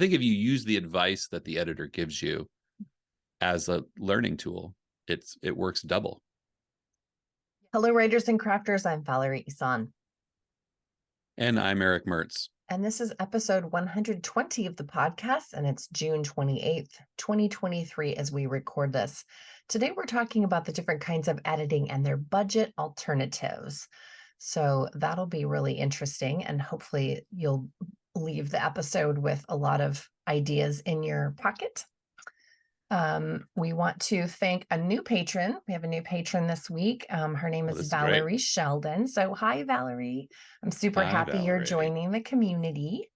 think if you use the advice that the editor gives you as a learning tool, it works double. Hello, writers and crafters. I'm Valerie Isan. And I'm Eric Mertz. And this is episode 120 of the podcast, and it's June 28th, 2023, as we record this. Today, we're talking about the different kinds of editing and their budget alternatives. So that'll be really interesting, and hopefully you'll leave the episode with a lot of ideas in your pocket. We want to thank a new patron. We have a new patron this week. Her name is Valerie Sheldon. So hi, Valerie. I'm super happy you're joining the community.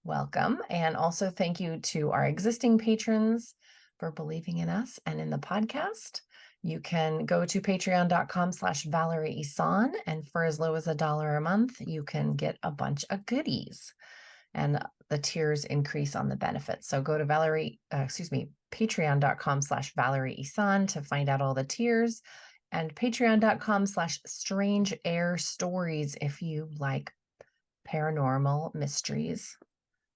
Welcome. And also thank you to our existing patrons for believing in us and in the podcast. You can go to patreon.com/Valerie Isan, and for as low as $1 a month, you can get a bunch of goodies. And the tiers increase on the benefits. So go to patreon.com/Valerie Isan to find out all the tiers, and patreon.com/Strange Air Stories if you like paranormal mysteries,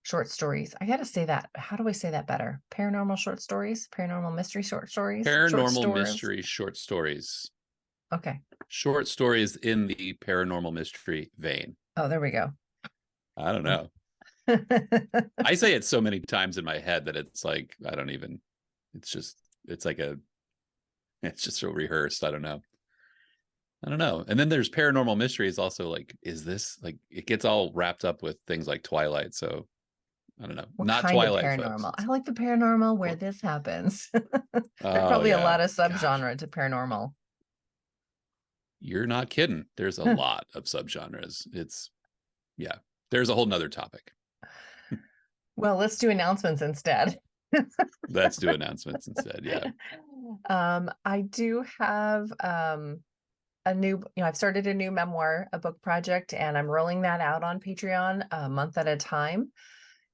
short stories. I got to say that. How do I say that better? Paranormal short stories, paranormal mystery short stories, paranormal mystery short stories. Okay. Short stories in the paranormal mystery vein. Oh, there we go. I don't know. I say it so many times in my head that it's like, I don't even, it's just so rehearsed. I don't know. And then there's paranormal mysteries also, like, is this like, it gets all wrapped up with things like Twilight. So I don't know. What not kind Twilight of paranormal. I like the paranormal where this happens. There's probably a lot of subgenre to paranormal. You're not kidding. There's a lot of subgenres. There's a whole nother topic. Well, let's do announcements instead. Let's do announcements instead. Yeah. I do have a new, I've started a new memoir, a book project, and I'm rolling that out on Patreon a month at a time.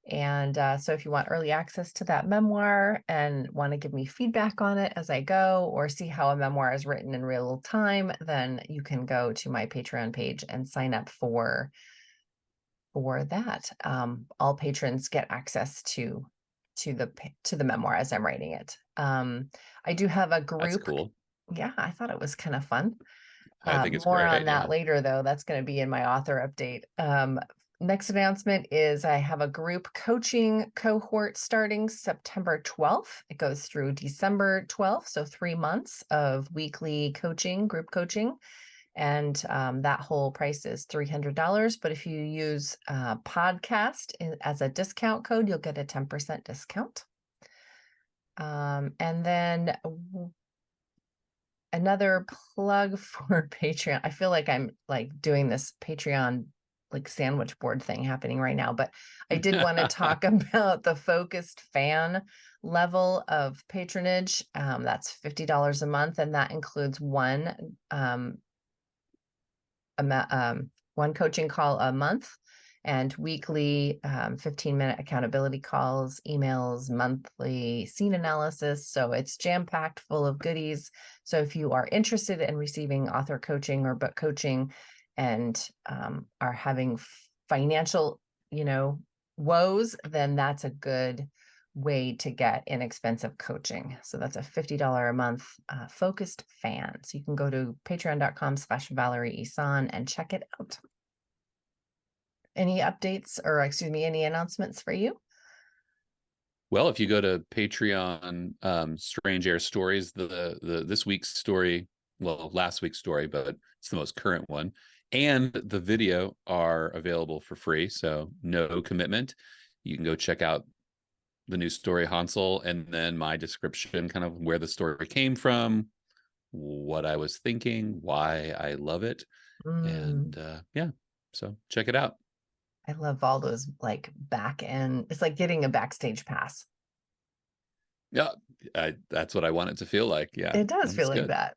And so if you want early access to that memoir and want to give me feedback on it as I go, or see how a memoir is written in real time, then you can go to my Patreon page and sign up for that. All patrons get access to the memoir as I'm writing it. I do have a group. That's cool. Yeah, I thought it was kind of fun. I think it's more great, on that later, though. That's going to be in my author update. Next announcement is I have a group coaching cohort starting September 12th. It goes through December 12th, so 3 months of weekly coaching, group coaching. And that whole price is $300. But if you use podcast as a discount code, you'll get a 10% discount. And then another plug for Patreon. I feel like I'm like doing this Patreon like sandwich board thing happening right now, but I did want to talk about the focused fan level of patronage. That's $50 a month, and that includes one coaching call a month and weekly 15-minute accountability calls, emails, monthly scene analysis. So it's jam-packed full of goodies. So if you are interested in receiving author coaching or book coaching and are having financial, woes, then that's a good way to get inexpensive coaching. So that's a $50 a month focused fan. So you can go to patreon.com/Valerie Isan and check it out. Any updates or any announcements for you? Well, if you go to Patreon, Strange Air Stories, this week's story, well, last week's story, but it's the most current one, and the video are available for free. So no commitment. You can go check out the new story, Hansel, and then my description, kind of where the story came from, what I was thinking, why I love it. And so check it out. I love all those like back end. It's like getting a backstage pass. Yeah, that's what I want it to feel like. Yeah, it does feel like that.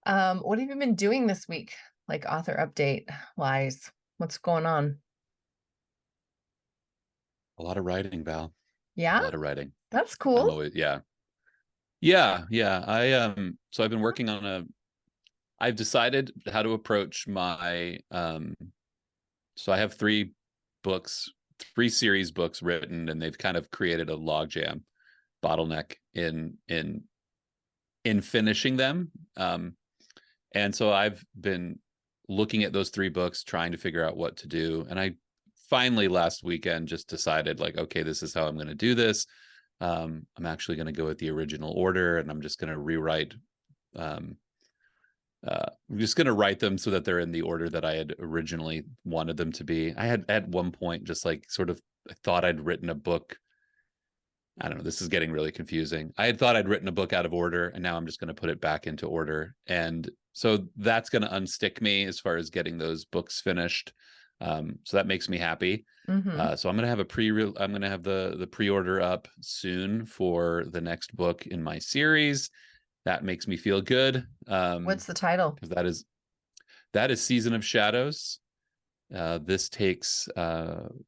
What have you been doing this week, like author update wise? What's going on? A lot of writing, Val. Yeah, a lot of writing. That's cool. I'm always, yeah. So I've been working on I've decided how to approach my so I have three 3 series books written, and they've kind of created a logjam bottleneck in finishing them. And so I've been looking at those 3 books, trying to figure out what to do. And I finally last weekend just decided, like, okay, this is how I'm going to do this. I'm actually going to go with the original order, and I'm just going to rewrite. I'm just going to write them so that they're in the order that I had originally wanted them to be. I had at one point just like sort of I thought I'd written a book. I don't know. This is getting really confusing. I had thought I'd written a book out of order, and now I'm just going to put it back into order. And so that's going to unstick me as far as getting those books finished. So that makes me happy. Mm-hmm. So I'm going to have I'm going to have the pre-order up soon for the next book in my series. That makes me feel good. What's the title? Because that is Season of Shadows. This takes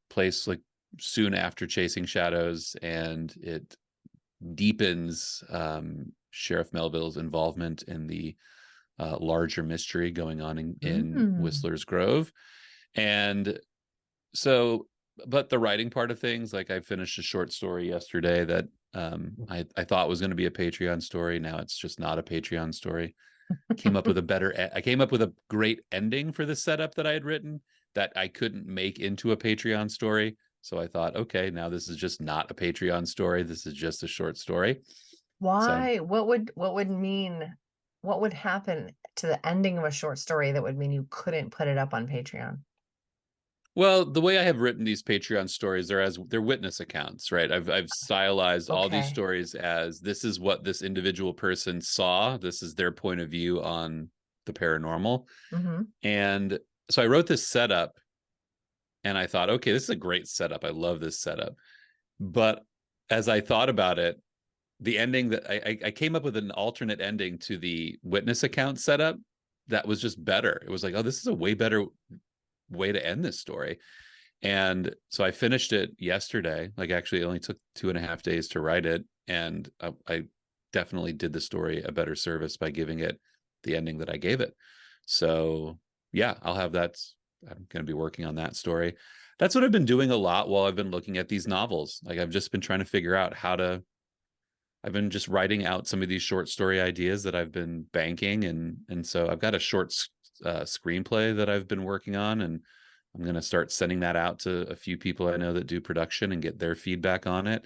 place like soon after Chasing Shadows, and it deepens Sheriff Melville's involvement in the larger mystery going on in Mm. Whistler's Grove. And so, but the writing part of things, like I finished a short story yesterday that I thought was going to be a Patreon story. Now it's just not a Patreon story. I came up with a great ending for the setup that I had written that I couldn't make into a Patreon story. So I thought, okay, now this is just not a Patreon story. This is just a short story. So, Why? What would happen to the ending of a short story that would mean you couldn't put it up on Patreon? well, the way I have written these Patreon stories, they're witness accounts, right? I've stylized all these Okay. stories as this is what this individual person saw. This is their point of view on the paranormal. Mm-hmm. And so I wrote this setup, and I thought, okay, this is a great setup. I love this setup. But as I thought about it, the ending that I came up with an alternate ending to the witness account setup that was just better. It was like, oh, this is a way better way to end this story. And so I finished it yesterday. Like, actually, it only took 2.5 days to write it. And I definitely did the story a better service by giving it the ending that I gave it. So, yeah, I'll have that. I'm going to be working on that story. That's what I've been doing a lot while I've been looking at these novels. Like, I've just been trying to figure out I've been just writing out some of these short story ideas that I've been banking. And so I've got a short screenplay that I've been working on, and I'm going to start sending that out to a few people I know that do production and get their feedback on it.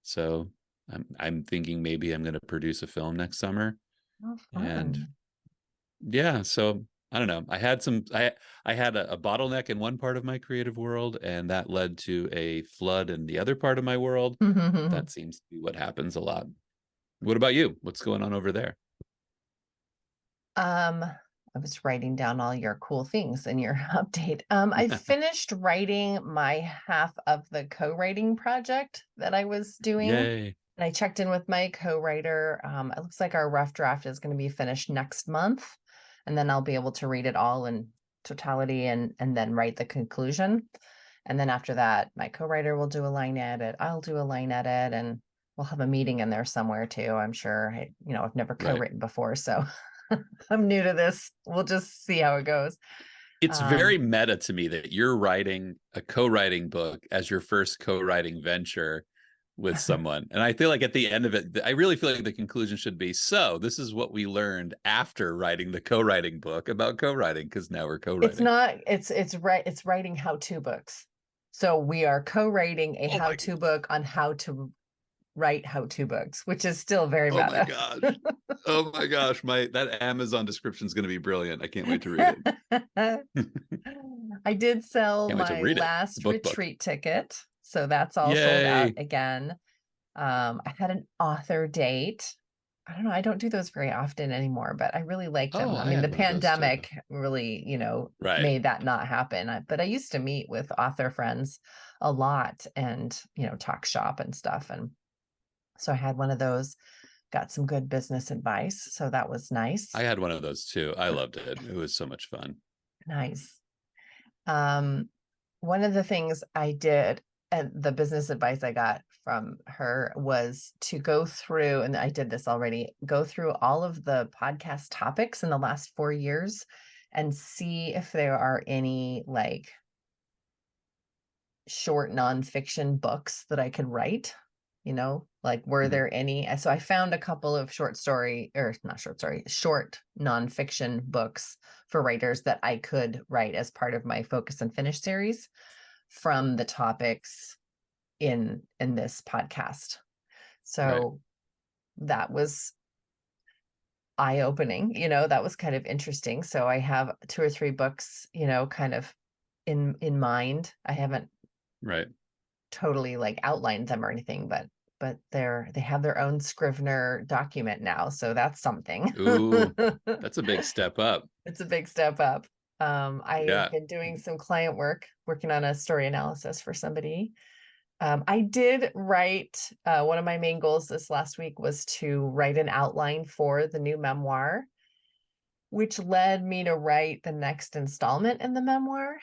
So I'm thinking maybe I'm going to produce a film next summer. Oh, And fun. yeah, so I don't know. I had a bottleneck in one part of my creative world, and that led to a flood in the other part of my world. That seems to be what happens a lot. What about you? What's going on over there? I was writing down all your cool things in your update. I finished writing my half of the co-writing project that I was doing. Yay. And I checked in with my co-writer. It looks like our rough draft is going to be finished next month. And then I'll be able to read it all in totality and then write the conclusion. And then after that, my co-writer will do a line edit. I'll do a line edit, and we'll have a meeting in there somewhere too. I'm sure. I've never Right. co-written before, so I'm new to this. We'll just see how it goes. It's very Um, meta to me that you're writing a co-writing book as your first co-writing venture with someone. And I feel like at the end of it, I really feel like the conclusion should be, so this is what we learned after writing the co-writing book about co-writing, because now we're it's co-writing. not, it's writing how-to books. So we are co-writing a Oh my how-to book on how to write how-to books, which is still very oh my meta. gosh. Oh my gosh. That Amazon description is going to be brilliant. I can't wait to read it. I did sell Can't wait to my read it. last Book. retreat ticket, so that's all sold out Yay. again. I had an author date. I don't know, I don't do those very often anymore, but I really like them. Oh, I I mean, the had one of those too. pandemic really, Right. made that not happen. But I used to meet with author friends a lot and, talk shop and stuff. And so I had one of those, got some good business advice. So that was nice. I had one of those too. I loved it. It was so much fun. Nice. Um, One of the things I did, and the business advice I got from her was to go through, and I did this already, go through all of the podcast topics in the last 4 years and see if there are any like short nonfiction books that I could write. Like, were Mhm. there any? So I found a couple of short nonfiction books for writers that I could write as part of my Focus and Finish series from the topics in this podcast. Right. So that was eye-opening, that was kind of interesting. So I have 2 or 3 books, kind of in mind. I haven't Right. totally like outlined them or anything, but they have their own Scrivener document now, so that's something. Ooh, that's a big step up. It's a big step up. I have Yeah. been doing some client work, working on a story analysis for somebody. I did write, one of my main goals this last week was to write an outline for the new memoir, which led me to write the next installment in the memoir.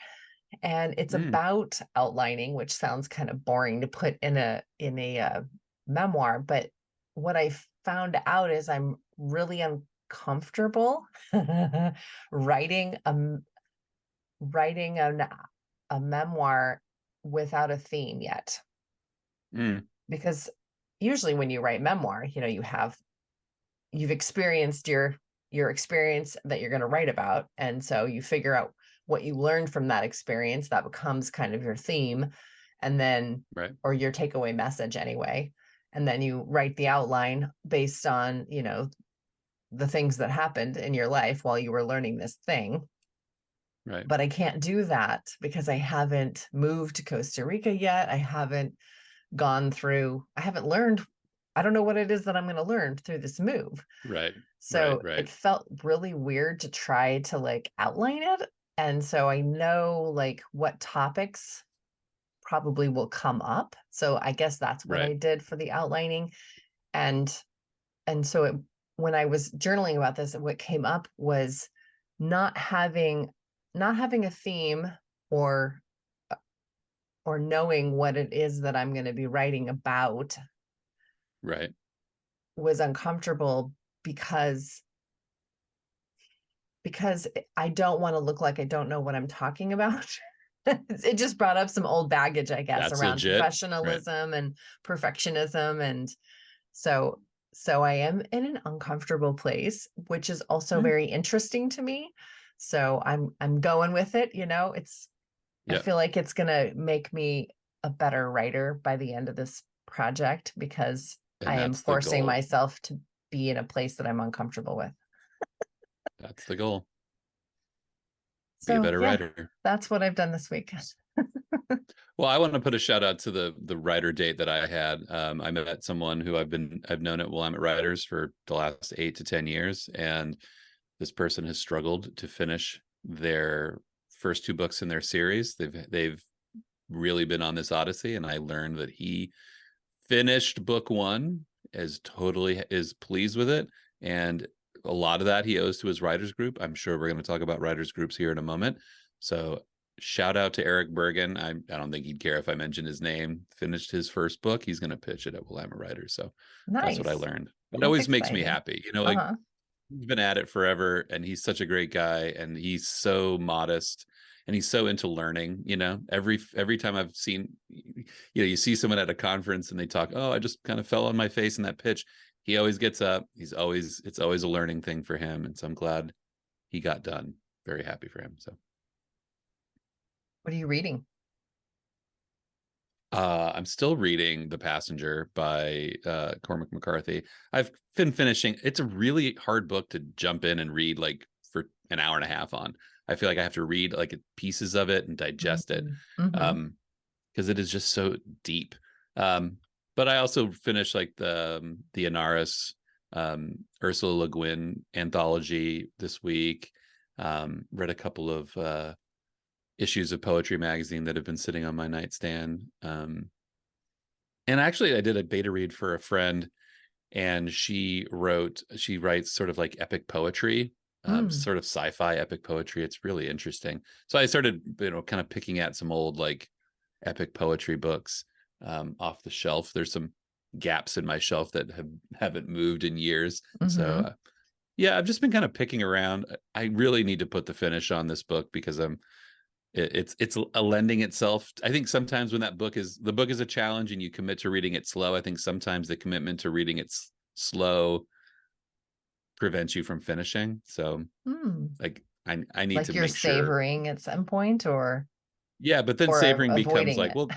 And it's Mm, about outlining, which sounds kind of boring to put in a memoir. But what I found out is I'm really uncomfortable writing a memoir without a theme yet. mm, Because usually when you write memoir, you've experienced your experience that you're going to write about, and so you figure out what you learned from that experience that becomes kind of your theme, and then right. or your takeaway message anyway, and then you write the outline based on the things that happened in your life while you were learning this thing. Right. But I can't do that because I haven't moved to Costa Rica yet. I haven't learned. I don't know what it is that I'm going to learn through this move. Right. Right. So Right. it felt really weird to try to like outline it. And so I know like what topics probably will come up. So I guess that's what Right. I did for the outlining. And so when I was journaling about this, what came up was not having a theme, or knowing what it is that I'm going to be writing about Right. was uncomfortable because I don't want to look like I don't know what I'm talking about. It just brought up some old baggage, I guess, That's around legit. Right. professionalism and perfectionism. And so I am in an uncomfortable place, which is also Mm, very interesting to me. So I'm going with it, I yeah. feel like it's going to make me a better writer by the end of this project because And I am that's the forcing goal. myself to be in a place that I'm uncomfortable with. That's the goal. Be a So better yeah, writer. that's what I've done this week. Well, I want to put a shout out to the writer date that I had. I met someone who I've known at Willamette Writers for the last 8 to 10 years, and this person has struggled to finish their first 2 books in their series. They've really been on this odyssey, and I learned that he finished book 1, is pleased with it, and a lot of that he owes to his writers group. I'm sure we're going to talk about writers groups here in a moment. So shout out to Eric Bergen. I don't think he'd care if I mentioned his name. Finished his first book. He's going to pitch it at Willamette Writers. So that's what I Nice. learned. It That's always makes me exciting. happy. Like, Uh-huh. he's been at it forever, and he's such a great guy, and he's so modest, and he's so into learning. Every time I've seen, you see someone at a conference and they talk, oh, I just kind of fell on my face in that pitch. He always gets up. It's always a learning thing for him, and so I'm glad he got done. Very happy for him. So What are you reading? I'm still reading The Passenger by Cormac McCarthy. I've been finishing. It's a really hard book to jump in and read like for an hour and a half on. I feel like I have to read like pieces of it and digest it, Mm-hmm. because it is just so deep. Um, but I also finished like the Anaris Ursula Le Guin anthology this week. Read a couple of issues of Poetry Magazine that have been sitting on my nightstand. And actually, I did a beta read for a friend, and she writes sort of like epic poetry, Mm. sort of sci-fi epic poetry. It's really interesting. So I started, kind of picking at some old like epic poetry books off the shelf. There's some gaps in my shelf that haven't moved in years. So Mm-hmm. yeah, I've just been kind of picking around. I really need to put the finish on this book because it's a lending itself. I think sometimes when the book is a challenge and you commit to reading it slow, I think sometimes the commitment to reading it slow prevents you from finishing. So like I need Like to you're make sure. savoring at some point, Yeah, but then or savoring becomes avoiding like, it. well,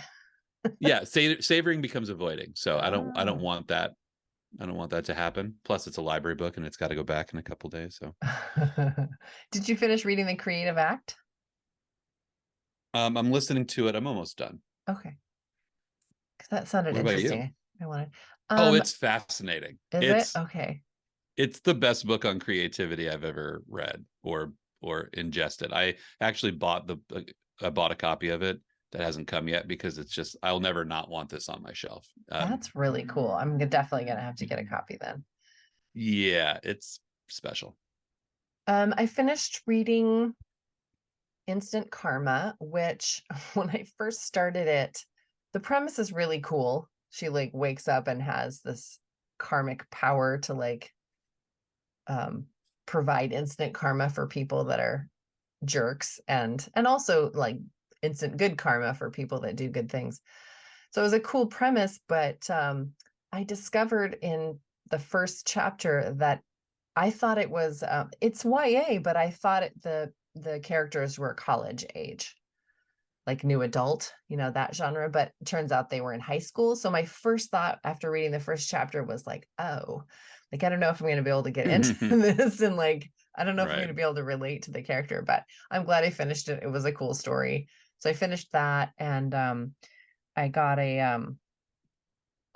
yeah, savoring becomes avoiding. So I don't Oh. want that. I don't want that to happen. Plus it's a library book and it's got to go back in a couple days. So Did you finish reading The Creative Act? I'm listening to it. I'm almost done. Okay. Because that sounded What about you? interesting. I wanted. Oh, it's fascinating. Is it? Okay. It's the best book on creativity I've ever read or ingested. I actually I bought a copy of it that hasn't come yet because it's just I'll never not want this on my shelf. That's really cool. I'm definitely gonna have to get a copy then. Yeah, it's special. I finished reading Instant Karma, which when I first started it, the premise is really cool. She like wakes up and has this karmic power to like provide instant karma for people that are jerks, and also like instant good karma for people that do good things. So it was a cool premise, but I discovered in the first chapter that I thought it was it's YA, but I thought the characters were college age, like new adult, that genre, but it turns out they were in high school. So my first thought after reading the first chapter was like, oh, like I don't know if I'm going to be able to get into this, and like I don't know if I'm going to be able to relate to the character, but I'm glad I finished it. It was a cool story. So I finished that, and I got a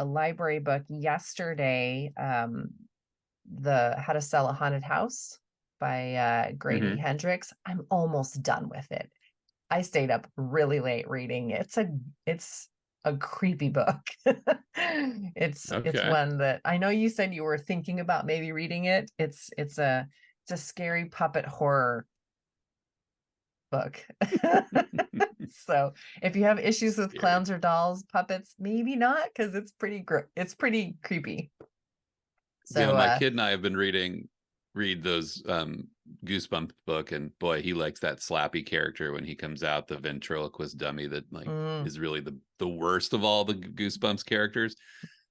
library book yesterday, the How to Sell a Haunted House by Grady Hendrix. I'm almost done with it. I stayed up really late reading. It's a creepy book. It's one that I know you said you were thinking about maybe reading it. It's a scary puppet horror book. So if you have issues with clowns or dolls, puppets, maybe not, because it's pretty creepy. So yeah, my kid and I have been read those Goosebumps book, and boy, he likes that slappy character when he comes out, the ventriloquist dummy that like is really the worst of all the Goosebumps characters.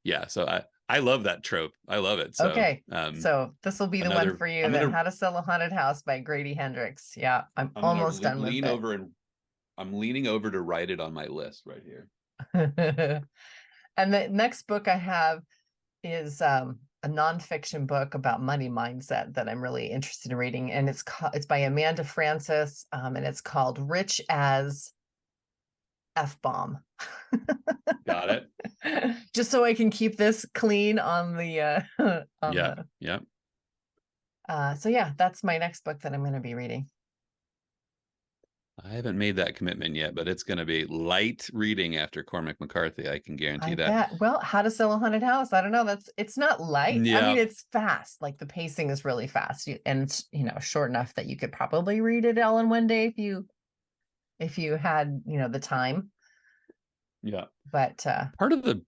Yeah, so I love that trope. I love it. So okay, so this will be the one for you, then How to Sell a Haunted House by Grady Hendrix. Yeah, I'm almost done with it. I'm leaning over to write it on my list right here. And the next book I have is a nonfiction book about money mindset that I'm really interested in reading, and it's by Amanda Francis, and it's called Rich as F-Bomb. Got it. Just so I can keep this clean on the so yeah, that's my next book that I'm going to be reading. I haven't made that commitment yet, but it's going to be light reading after Cormac McCarthy. I can guarantee that. Bet. Well, How to Sell a Haunted House. I don't know. It's not light. Yeah. I mean, it's fast. Like the pacing is really fast, and it's short enough that you could probably read it all in one day if you had the time. Yeah. But part of the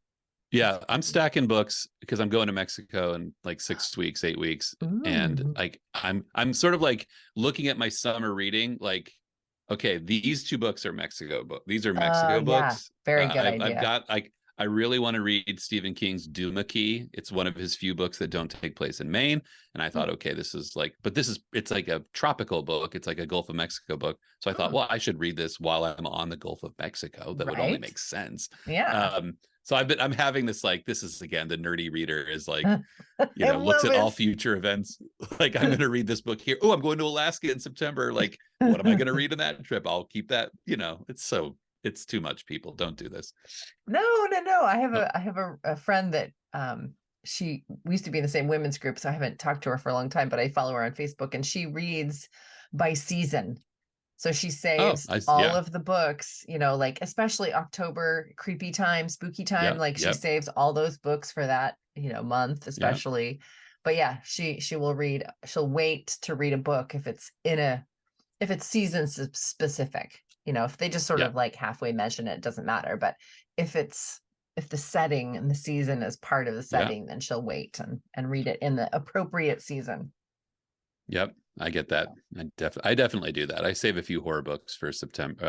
I'm stacking books because I'm going to Mexico in like 6 weeks, 8 weeks, and like I'm sort of like looking at my summer reading like, okay, these two books are Mexico books. These are Mexico books. Very good idea. I've got I really want to read Stephen King's Duma Key. It's one of his few books that don't take place in Maine. And I thought, okay, it's like a tropical book. It's like a Gulf of Mexico book. So I thought, well, I should read this while I'm on the Gulf of Mexico. That would only make sense. Yeah. So I'm having this like, this is again, the nerdy reader is like, looks at all future events. Like I'm going to read this book here. Oh, I'm going to Alaska in September. Like, what am I going to read in that trip? I'll keep that, it's too much. People don't do this. No. I have a friend that we used to be in the same women's group, so I haven't talked to her for a long time, but I follow her on Facebook, and she reads by season. So she saves all of the books, like especially October, creepy time, spooky time. She saves all those books for that, month, especially. Yep. But yeah, she'll wait to read a book if it's season specific. If they just sort of like halfway mention it, doesn't matter. But if the setting and the season is part of the setting, then she'll wait and read it in the appropriate season. Yep. I get that. I definitely do that. I save a few horror books for September,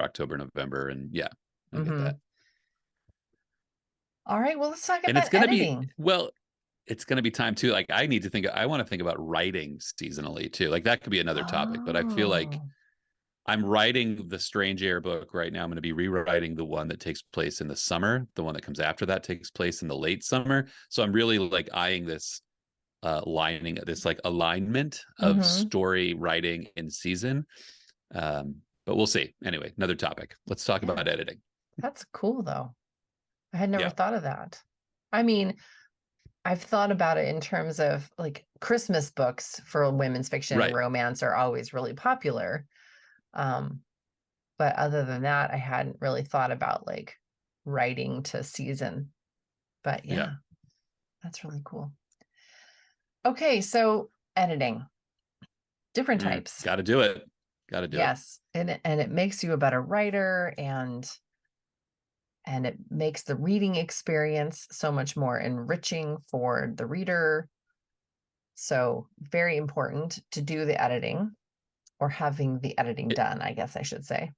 October, November, and yeah, I get Mm-hmm. that. All right, well, let's talk And about editing. it's gonna be time too. Like I want to think about writing seasonally too. Like that could be another topic, but I feel like Oh. I'm writing the Strange Air book right now. I'm going to be rewriting the one that takes place in the summer. The one that comes after that takes place in the late summer. So I'm really like eyeing this this like alignment of Mm-hmm. story writing in season. But we'll see. Anyway, another topic. Let's talk Yeah, about editing. that's cool though. I had never Yeah. thought of that. I mean, I've thought about it in terms of like Christmas books for women's fiction and Right. romance are always really popular. Um, but other than that, I hadn't really thought about like writing to season. But Yeah. yeah, that's really cool. Okay, so editing, different types. Got to do it. Got to do it. Yes, and it makes you a better writer and it makes the reading experience so much more enriching for the reader. So, very important to do the editing or having the editing It, done, I guess I should say. it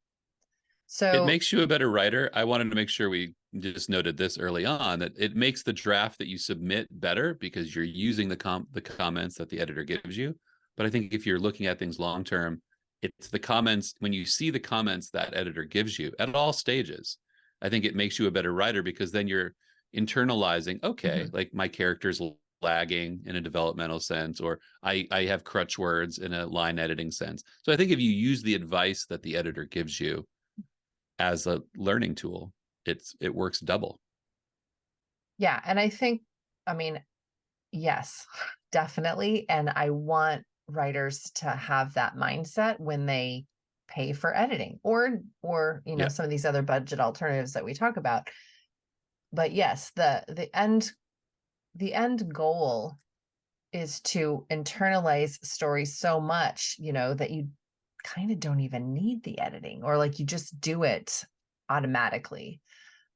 So, makes you a better writer. I wanted to make sure we just noted this early on that it makes the draft that you submit better because you're using the comments that the editor gives you. But I think if you're looking at things long term, it's the comments when you see the comments that editor gives you at all stages. I think it makes you a better writer because then you're internalizing, okay, mhm. like my character's lagging in a developmental sense, or I have crutch words in a line editing sense. So I think if you use the advice that the editor gives you as a learning tool, it works double. Yeah, and I think, I mean, yes, definitely. And I want writers to have that mindset when they pay for editing or Yeah. some of these other budget alternatives that we talk about. But yes, the end goal is to internalize stories so much, that you kind of don't even need the editing or like you just do it automatically.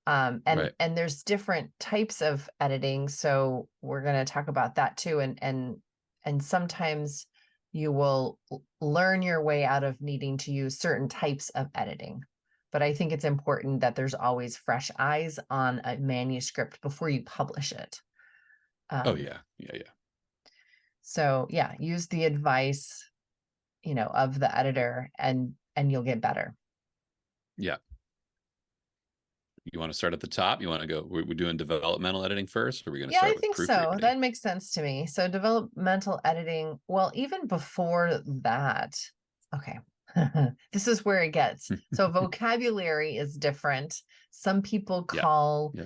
And Right. and there's different types of editing, so we're going to talk about that too. And sometimes you will learn your way out of needing to use certain types of editing. But I think it's important that there's always fresh eyes on a manuscript before you publish it. Oh Um, yeah. Yeah. Yeah. so yeah, use the advice, of the editor and you'll get better. Yeah. You want to start at the top? You want to go? We're doing developmental editing first, or are we going to Yeah, I start with think so. proofreading? That makes sense to me. So developmental editing, well, even before that, okay. This is where it gets. So vocabulary is different. Some people Yeah. call Yeah.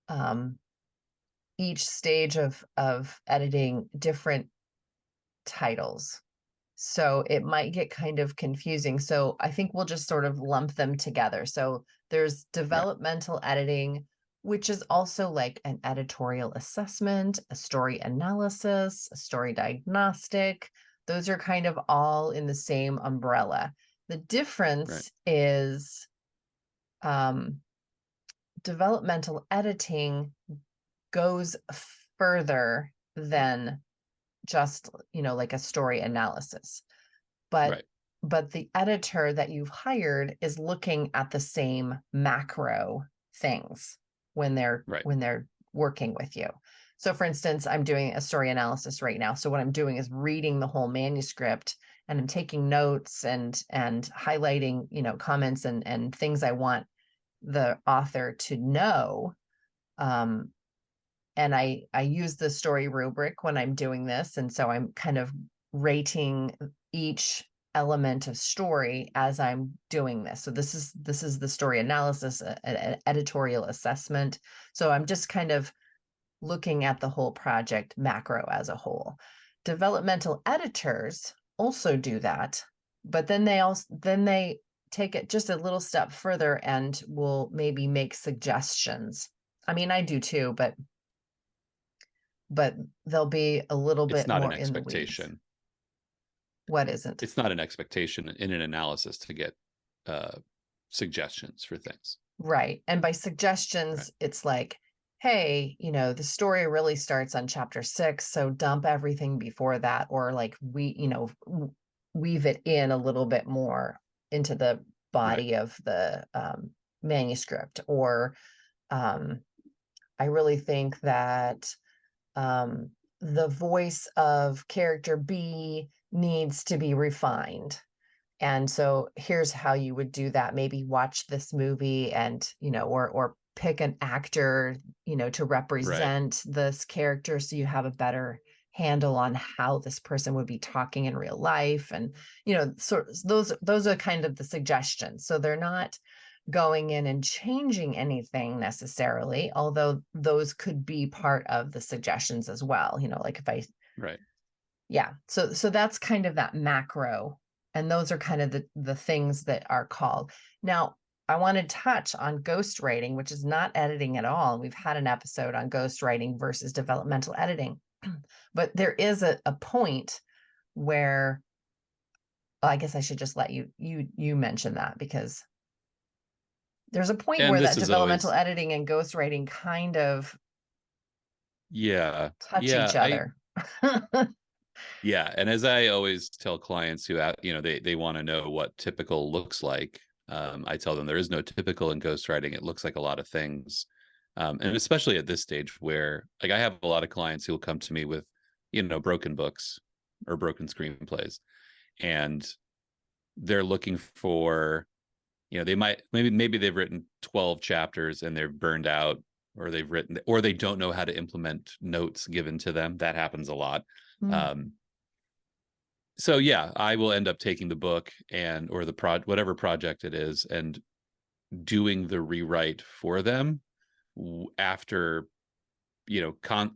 um, each stage of editing different titles. So it might get kind of confusing. So I think we'll just sort of lump them together. So there's Right. developmental editing, which is also like an editorial assessment, a story analysis, a story diagnostic. Those are kind of all in the same umbrella. The Right. difference is um, developmental editing goes further than just, like a story analysis. But Right. but the editor that you've hired is looking at the same macro things when they're Right. when they're working with you. So for instance, I'm doing a story analysis right now. So what I'm doing is reading the whole manuscript and I'm taking notes and highlighting, comments and things I want the author to know. Um, and I use the story rubric when I'm doing this, and so I'm kind of rating each element of story as I'm doing this. So this is the story analysis, an editorial assessment. So I'm just kind of looking at the whole project macro as a whole. Developmental editors also do that, but then they take it just a little step further and will maybe make suggestions. I mean, I do too, but they'll be a little It's bit not an more in the weeds. expectation. What isn't? It's not an expectation in an analysis to get uh, suggestions for things. Right. And by Right. suggestions, it's like hey, the story really starts on chapter 6, so dump everything before that, or like weave it in a little bit more into the Right. body of the manuscript. Or I really think that um, the voice of character B needs to be refined. And so here's how you would do that. Maybe watch this movie and, or pick an actor, to Right. represent this character so you have a better handle on how this person would be talking in real life. And, sort of those are kind of the suggestions. So they're not going in and changing anything necessarily, although those could be part of the suggestions as well. Like if I Right. yeah. So that's kind of that macro. And those are kind of the things that are called. Now, I want to touch on ghostwriting, which is not editing at all. And we've had an episode on ghostwriting versus developmental editing. But there is a point where I guess I should just let you mention that, because there's a point And where this that is developmental always, editing and ghostwriting kind of yeah. touch Yeah. each other. Yeah. And as I always tell clients who, they want to know what typical looks like, I tell them there is no typical in ghostwriting. It looks like a lot of things. And especially at this stage where, like, I have a lot of clients who will come to me with, broken books or broken screenplays, and they're looking for, they might, maybe they've written 12 chapters and they're burned out, or they don't know how to implement notes given to them. That happens a lot. Mm. Um, so yeah, I will end up taking the book or whatever project it is, and doing the rewrite for them after,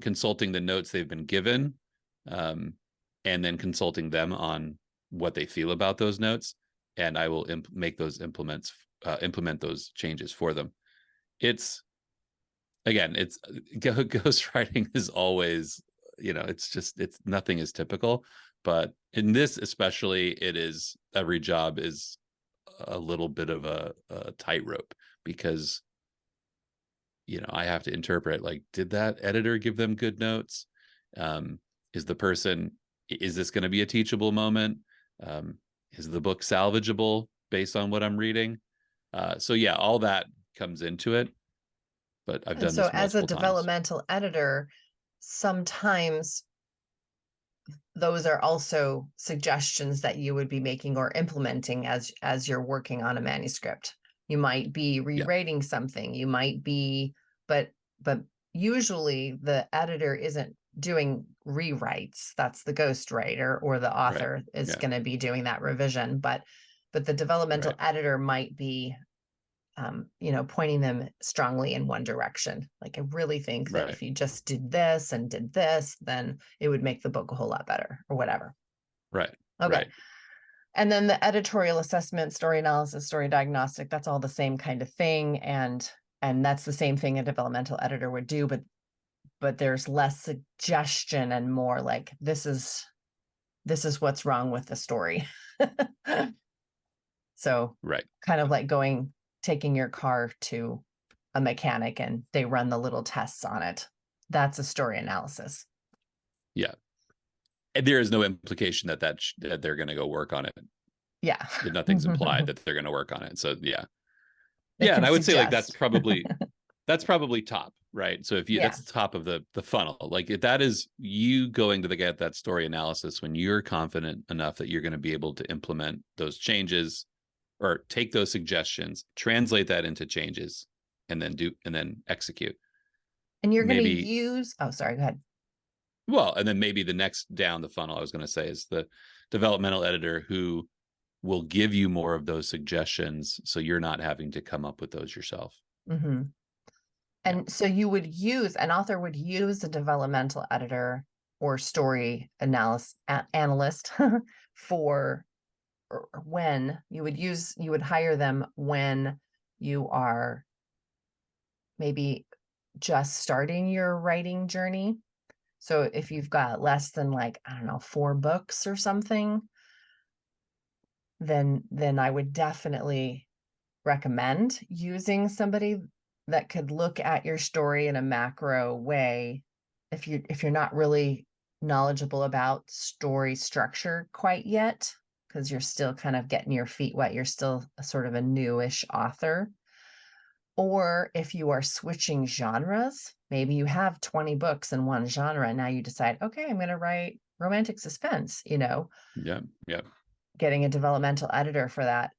consulting the notes they've been given, um, and then consulting them on what they feel about those notes, and I will make those implement those changes for them. It's Again, it's ghostwriting is always, it's nothing is typical, but in this especially, it is, every job is a little bit of a tightrope, because I have to interpret, like, did that editor give them good notes? um is the person is this going to be a teachable moment? um is the book salvageable based on what I'm reading? So yeah, all that comes into it, but I've And done so this as a multiple times. developmental editor, sometimes those are also suggestions that you would be making or implementing as you're working on a manuscript. You might be Yeah. rewriting something, you might be, but usually the editor isn't doing rewrites. That's the ghostwriter, or the Right. author is Yeah. going to be doing that revision. But the developmental Right. editor might be pointing them strongly in one direction. Like, I really think that Right. if you just did this and did this, then it would make the book a whole lot better, or whatever. Right. Okay. Right. And then the editorial assessment, story analysis, story diagnostic, that's all the same kind of thing. And that's the same thing a developmental editor would do, but there's less suggestion and more like, this is what's wrong with the story. So Right. kind of like taking your car to a mechanic and they run the little tests on it. That's a story analysis. Yeah. And there is no implication that they're going to go work on it. Yeah. Nothing's implied that they're going to work on it. So yeah. They Yeah, can and I would say, like, that's suggest. probably top, right? So if you Yeah. that's the top of the funnel. Like, if that is you going to get that story analysis when you're confident enough that you're going to be able to implement those changes, or take those suggestions, translate that into changes, and then execute. And you're going to Maybe use, oh, sorry, go ahead. Well, and then maybe the next down the funnel, I was going to say, is the developmental editor who will give you more of those suggestions, so you're not having to come up with those yourself. Mm-hmm. Yeah. And so an author would use a developmental editor or story analyst for, or when you would hire them when you are maybe just starting your writing journey. So if you've got less than, like, I don't know, 4 books or something, then I would definitely recommend using somebody that could look at your story in a macro way if you're not really knowledgeable about story structure quite yet, because you're still kind of getting your feet wet, you're still a sort of a newish author. Or if you are switching genres, maybe you have 20 books in one genre and now you decide, okay, I'm going to write romantic suspense, Yeah. Yeah. getting a developmental editor for that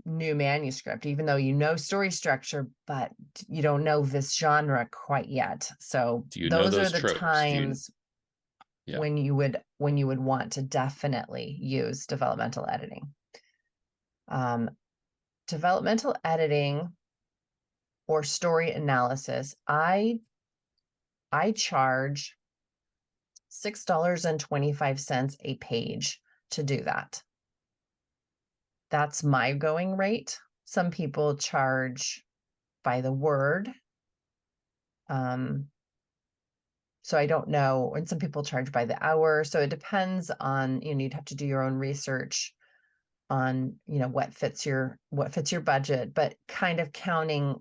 new manuscript, even though you know story structure, but you don't know this genre quite yet. So Do you know those are those the tropes? times Yeah. when you would want to definitely use developmental editing. Um, Developmental editing or story analysis, I charge $6.25 a page to do that. That's my going rate. Some people charge by the word. So I don't know. And some people charge by the hour. So it depends on, you'd have to do your own research on, what fits your budget, but kind of counting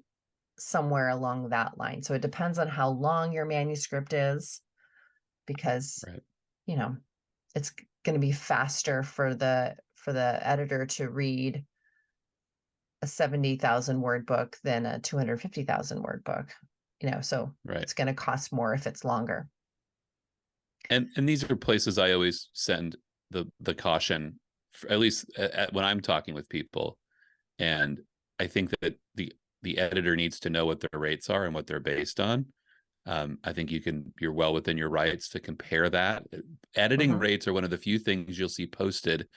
somewhere along that line. So it depends on how long your manuscript is, because, Right. it's going to be faster for the editor to read a 70,000 word book than a 250,000 word book, so Right. it's going to cost more if it's longer. And these are places I always send the caution, at least when I'm talking with people. And I think that the editor needs to know what their rates are and what they're based on. I think you're well within your rights to compare that. Editing Mm-hmm. rates are one of the few things you'll see posted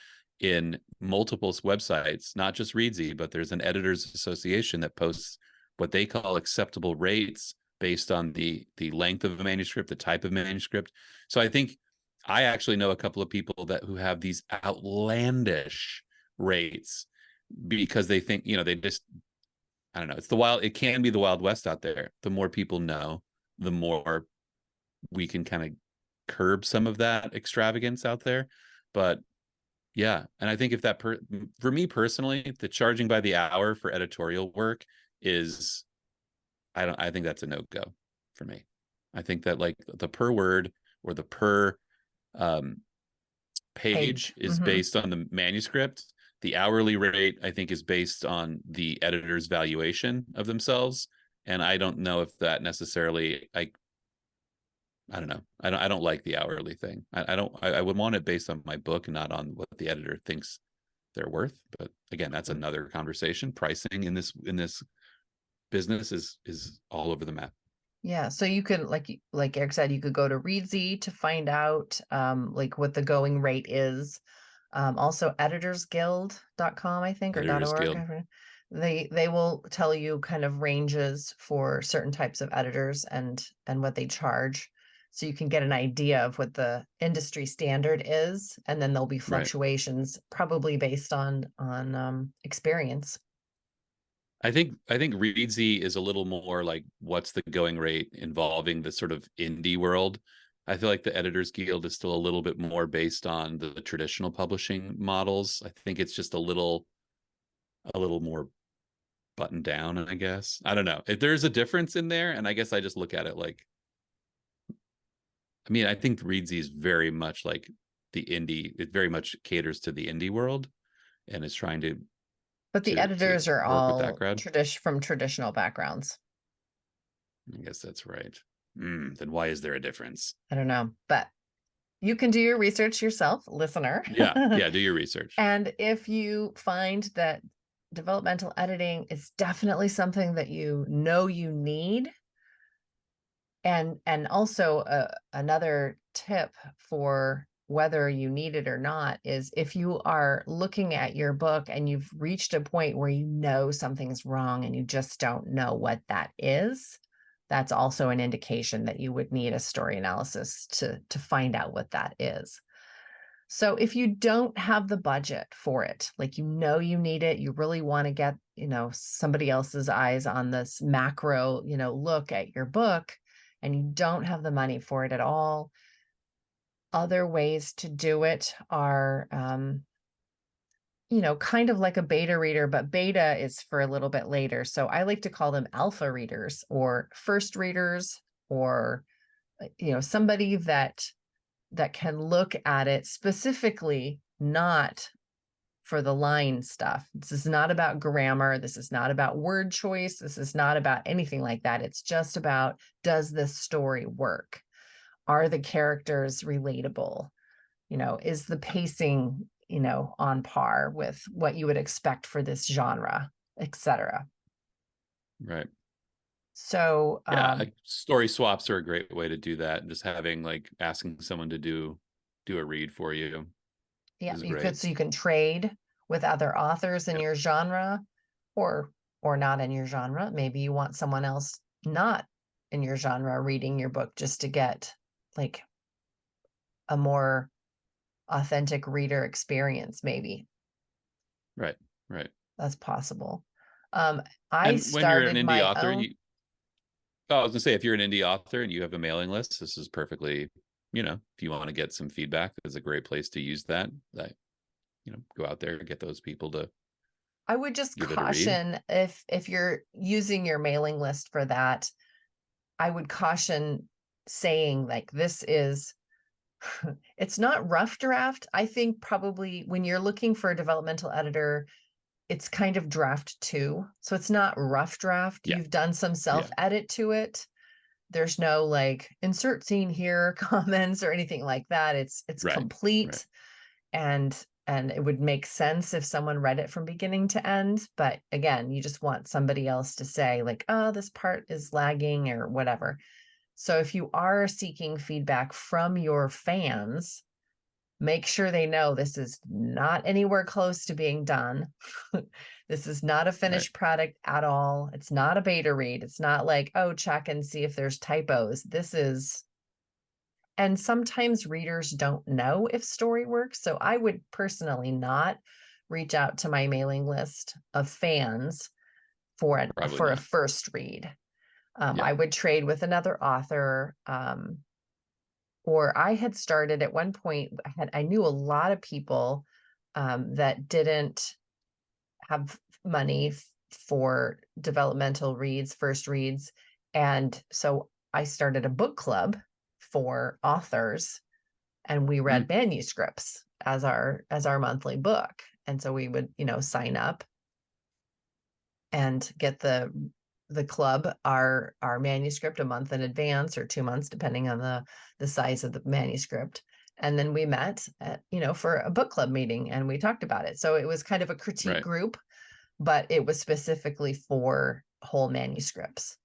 in multiple websites, not just Readsy, but there's an editors association that posts what they call acceptable rates based on the length of a manuscript, the type of manuscript. So I think I actually know a couple of people who have these outlandish rates because they think, they just, I don't know, it can be the Wild West out there. The more people know, the more we can kind of curb some of that extravagance out there. But yeah, and I think if for me personally, the charging by the hour for editorial work is, I think that's a no-go for me. I think that like the per word or the per um, page is Mm-hmm. based on the manuscript. The hourly rate, I think, is based on the editor's valuation of themselves. And I don't know if that necessarily, I don't know. I don't like the hourly thing. I would want it based on my book and not on what the editor thinks they're worth. But again, that's another conversation. Pricing in this business is all over the map. Yeah, so you could, like Eric said, you could go to Readsy to find out like what the going rate is. Also editorsguild.com, I think, or Editors .org. Guild. They will tell you kind of ranges for certain types of editors and what they charge. So you can get an idea of what the industry standard is, and then there'll be Right. fluctuations probably based on experience. I think Readsy is a little more like what's the going rate involving the sort of indie world. I feel like the Editors Guild is still a little bit more based on the traditional publishing models. I think it's just a little more buttoned down, I guess. I don't know. If there's a difference in there, and I guess I just look at it like, I mean, I think Readsy is very much like the indie, it very much caters to the indie world and is trying to But the to editors are work with that all crowd. from traditional backgrounds. I guess that's right. Then why is there a difference? I don't know, but you can do your research yourself, listener. Yeah, yeah, do your research. And if you find that developmental editing is definitely something that you need, and also another tip for whether you need it or not is if you are looking at your book and you've reached a point where you know something's wrong and you just don't know what that is, that's also an indication that you would need a story analysis to find out what that is. So if you don't have the budget for it, like you need it, you really want to get, somebody else's eyes on this macro, look at your book, and you don't have the money for it at all, other ways to do it are kind of like a beta reader, but beta is for a little bit later. So I like to call them alpha readers or first readers, or, somebody that can look at it specifically, not for the line stuff. This is not about grammar. This is not about word choice. This is not about anything like that. It's just about, does this story work? Are the characters relatable? Is the pacing, on par with what you would expect for this genre, etc. Right. So, Yeah, like story swaps are a great way to do that. Just having like asking someone to do a read for you yeah, is you could, great. so you can trade with other authors in Yep. your genre, or not in your genre. Maybe you want someone else not in your genre reading your book just to get like a more authentic reader experience. Maybe Right. Right. that's possible. I And when you're an started indie my author, own. I was gonna say, if you're an indie author and you have a mailing list, this is perfectly, if you want to get some feedback, it's a great place to use that. That, go out there and get those people to I would just give it a read. caution, if you're using your mailing list for that, I would caution saying like, this is it's not rough draft. I think probably when you're looking for a developmental editor, it's kind of draft 2. So it's not rough draft. Yeah. You've done some self Yeah. edit to it. There's no like insert scene here comments or anything like that. It's Right. Right. complete, and it would make sense if someone read it from beginning to end. But again, you just want somebody else to say like, oh, this part is lagging or whatever. So if you are seeking feedback from your fans, make sure they know this is not anywhere close to being done. This is not a Right. finished product at all. It's not a beta read. It's not like, oh, check and see if there's typos. This is, and sometimes readers don't know if story works. So I would personally not reach out to my mailing list of fans for Probably a not. first read. Yeah. I would trade with another author. Or I had started at one point, I knew a lot of people that didn't have money for developmental reads, first reads. And so I started a book club for authors, and we read Mm. manuscripts as our monthly book. And so we would, sign up and get the club our manuscript a month in advance, or 2 months depending on the size of the manuscript. And then we met at, for a book club meeting, and we talked about it. So it was kind of a critique Right. group, but it was specifically for whole manuscripts.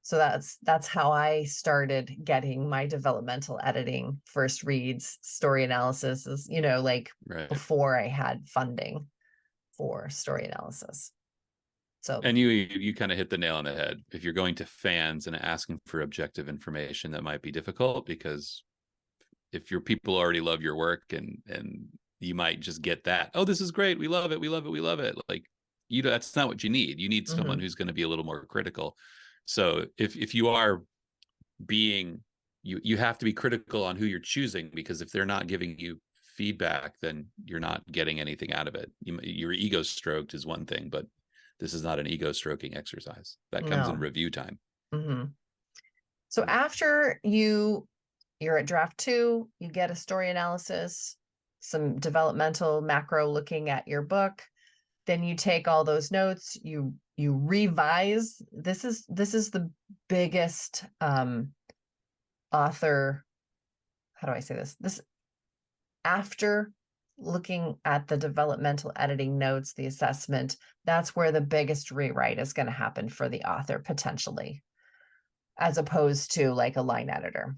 So that's how I started getting my developmental editing first reads, story analysis, is, like Right. before I had funding for story analysis. So And you kind of hit the nail on the head. If you're going to fans and asking for objective information, that might be difficult, because if your people already love your work, and you might just get that, oh, this is great, we love it, we love it, we love it. Like, that's not what you need. You need someone mhm. who's going to be a little more critical. So if you are being, you have to be critical on who you're choosing, because if they're not giving you feedback, then you're not getting anything out of it. Your ego stroked is one thing, but this is not an ego stroking exercise. That comes in No. review time. Mhm. So Yeah. after you're at draft 2, you get a story analysis, some developmental macro looking at your book. Then you take all those notes, you revise. This is the biggest author, how do I say this? This, after looking at the developmental editing notes, the assessment, that's where the biggest rewrite is going to happen for the author potentially, as opposed to like a line editor.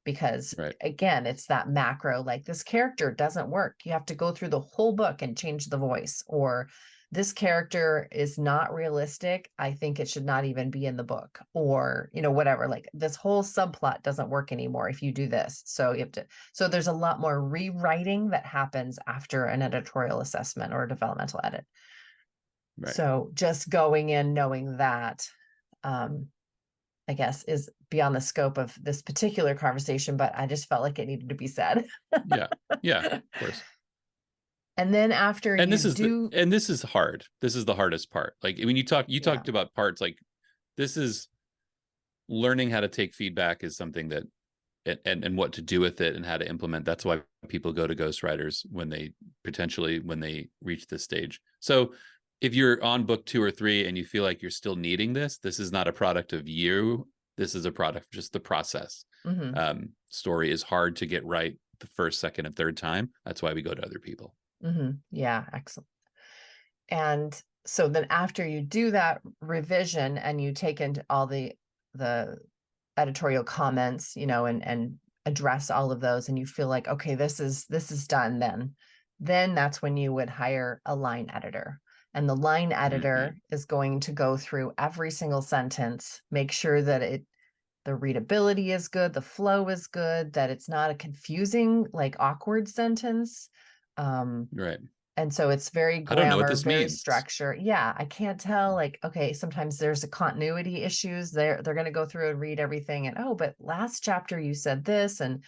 Because Right. again, it's that macro, like this character doesn't work. You have to go through the whole book and change the voice, or this character is not realistic. I think it should not even be in the book, or, whatever, like this whole subplot doesn't work anymore if you do this. So you have to, so there's a lot more rewriting that happens after an editorial assessment or a developmental edit. Right. So just going in knowing that, I guess, is beyond the scope of this particular conversation, but I just felt like it needed to be said. Yeah. Yeah. Of course. And then after And you this is do, hard. This is the hardest part. Like when you yeah, talked about parts, like this is learning how to take feedback is something that and what to do with it and how to implement. That's why people go to ghostwriters when they reach this stage. So if you're on book 2 or 3 and you feel like you're still needing this is not a product of you. This is a product of just the process. mm-hmm, Story is hard to get right the first, second, and third time. That's why we go to other people. mm-hmm, yeah, excellent. And so then after you do that revision and you take into all the editorial comments, and address all of those, and you feel like, okay, this is done, then that's when you would hire a line editor. And the line editor is going to go through every single sentence, make sure that the readability is good, the flow is good, that it's not a confusing, like awkward sentence. Right. And so it's very I don't know what grammar, this very means. structure. Yeah, I can't tell, like, okay, sometimes there's a continuity issues. They're going to go through and read everything and, oh, but last chapter you said this, and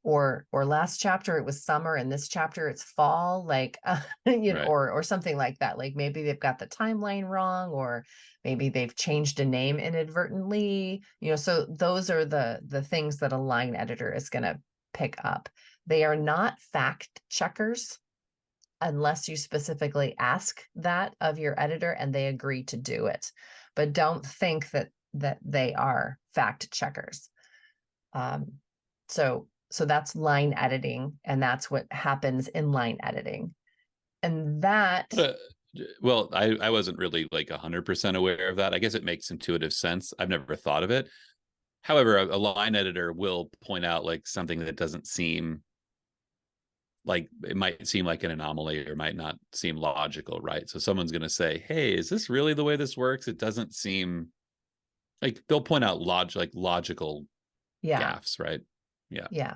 or last chapter it was summer and this chapter it's fall, like Right. or something like that. Like maybe they've got the timeline wrong, or maybe they've changed a name inadvertently. So those are the things that a line editor is going to pick up. They are not fact checkers unless you specifically ask that of your editor and they agree to do it. But don't think that they are fact checkers. So that's line editing, and that's what happens in line editing. And that, Well, I wasn't really like 100% aware of that. I guess it makes intuitive sense. I've never thought of it. However, a line editor will point out like something that doesn't seem like it might seem like an anomaly or might not seem logical, right? So someone's going to say, "Hey, is this really the way this works? It doesn't seem like." They'll point out logical yeah, gaffes, right? Yeah. yeah.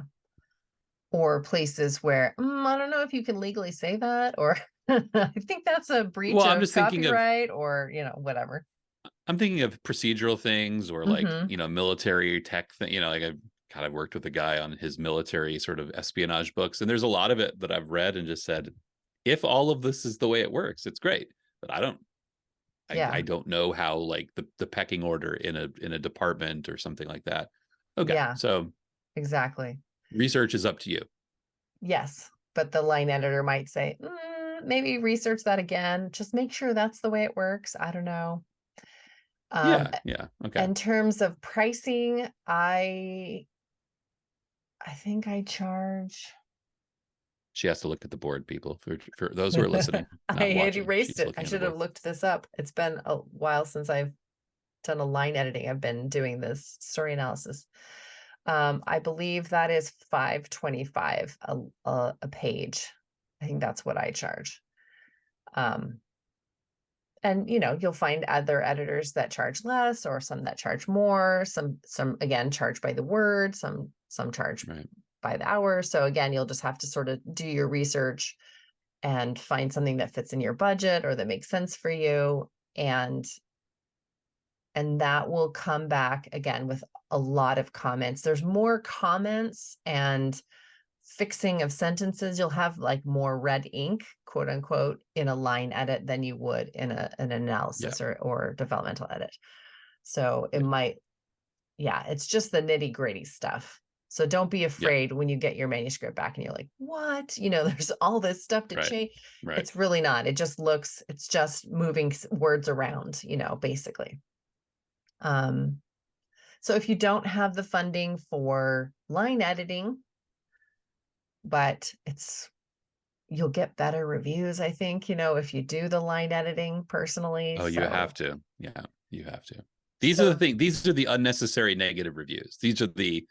Or places where, I don't know if you can legally say that, or I think that's a breach Well, of copyright, or, whatever. I'm thinking of procedural things or like, Mm-hmm. military tech thing, like I've kind of worked with a guy on his military sort of espionage books. And there's a lot of it that I've read and just said, if all of this is the way it works, it's great. But I Yeah, don't know how like the pecking order in a department or something like that. Okay. yeah, So exactly. research is up to you. Yes, but the line editor might say, maybe research that again. Just make sure that's the way it works. I don't know. Um, Yeah. Yeah. Okay. in terms of pricing, I think I charge. She has to look at the board, people, for those who are listening, I not had watching. erased She's it. I looking at the should have board. looked this up. It's been a while since I've done a line editing. I've been doing this story analysis. I believe that is $5.25 a page. I think that's what I charge. Um, and you'll find other editors that charge less, or some that charge more, some again charge by the word, some charge Right. by the hour. So again, you'll just have to sort of do your research and find something that fits in your budget or that makes sense for you, and that will come back again with a lot of comments. There's more comments and fixing of sentences. You'll have like more red ink, quote unquote, in a line edit than you would in an Yeah. analysis or developmental edit. So it Yeah. might, yeah, it's just the nitty gritty stuff. So don't be Yeah. afraid when you get your manuscript back and you're like, what? There's all this stuff to Right. change. Right. It's really not. It's just moving words around, basically. So if you don't have the funding for line editing, but you'll get better reviews, I think, if you do the line editing personally. Oh, you have So, to. Yeah, you have to. These are the so things. These are the unnecessary negative reviews. These are the,